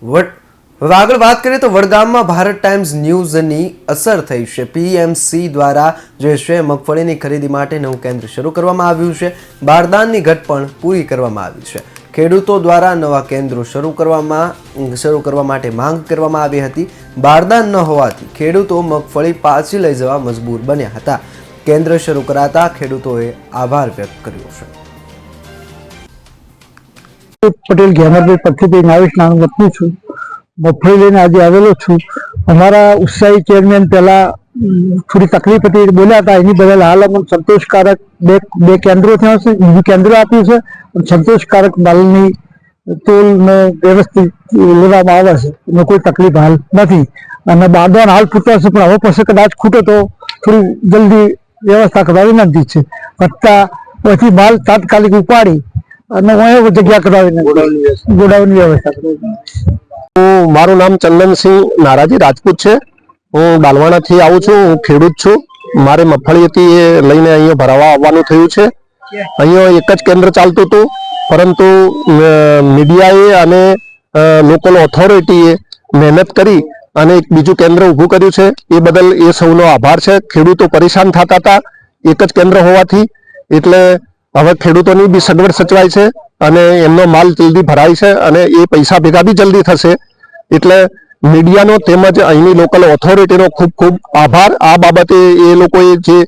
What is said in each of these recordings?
હવે આગળ વાત કરીએ તો વડગામમાં ભારત ટાઈમ્સ ન્યૂઝની અસર થઈ છે। પીએમસી દ્વારા જે છે મગફળીની ખરીદી માટે નવું કેન્દ્ર શરૂ કરવામાં આવ્યું છે। બારદાનની ઘટ પણ પૂરી કરવામાં આવી છે। ખેડૂતો દ્વારા નવા કેન્દ્રો શરૂ કરવા માટે માંગ કરવામાં આવી હતી। બારદાન ન હોવાથી ખેડૂતો મગફળી પાછી લઈ જવા મજબૂર બન્યા હતા। કેન્દ્ર શરૂ કરાતા ખેડૂતોએ આભાર વ્યક્ત કર્યો છે। પટેલ ઘેમરભાઈ પરથી નાવીશ નામ વતની છું। મગફળી લઈને આજે આવેલો છું। અમારા ઉત્સાહી ચેરમેન પહેલા થોડી તકલીફ હતી બોલ્યા હતા, એની બદલ હાલ અમને સંતોષકારક બે કેન્દ્રો થયા છે, બીજું કેન્દ્ર આપ્યું છે। સંતોષકારક માલની તોલને વ્યવસ્થિત લેવામાં આવે છે, એમાં કોઈ તકલીફ હાલ નથી। અને બારદાન હાલ પૂરતા છે, પણ હવે પછી કદાચ ખૂટે તો થોડી જલ્દી વ્યવસ્થા કરવા વિનંતી છે। વધતા પછી માલ તાત્કાલિક ઉપાડી અને જગ્યા કરાવીને ગોડાઉનની વ્યવસ્થા કરવી। મારું નામ ચંદનસિંહ નારાજી રાજપૂત છે। હું ડાલવાણાથી આવું છું। હું ખેડૂત છું। મારે મગફળી હતી એ લઈને અહીંયા ભરાવા આવવાનું થયું છે। અહીંયા એક જ કેન્દ્ર ચાલતું હતું, પરંતુ મીડિયાએ અને લોકલ ઓથોરિટીએ મહેનત કરી અને એક બીજું કેન્દ્ર ઊભું કર્યું છે। એ બદલ એ સૌનો આભાર છે। ખેડૂતો પરેશાન થતા હતા એક જ કેન્દ્ર હોવાથી, એટલે હવે ખેડૂતોની બી સગવડ સચવાય છે અને એમનો માલ જલ્દી ભરાય છે અને એ પૈસા ભેગા બી જલ્દી થશે। એટલે મીડિયાનો તેમજ અહીંની લોકલ ઓથોરિટીનો ખૂબ ખૂબ આભાર। આ બાબતે એ લોકોએ જે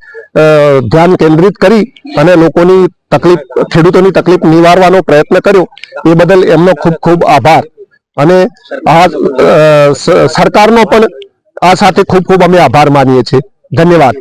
ધ્યાન કેન્દ્રિત કરી અને લોકોની તકલીફ, ખેડૂતોની તકલીફ નિવારવાનો પ્રયત્ન કર્યો એ બદલ એમનો ખૂબ ખૂબ આભાર। અને આ સરકારનો પણ આ સાથે ખૂબ ખૂબ અમે આભાર માનીએ છીએ। ધન્યવાદ।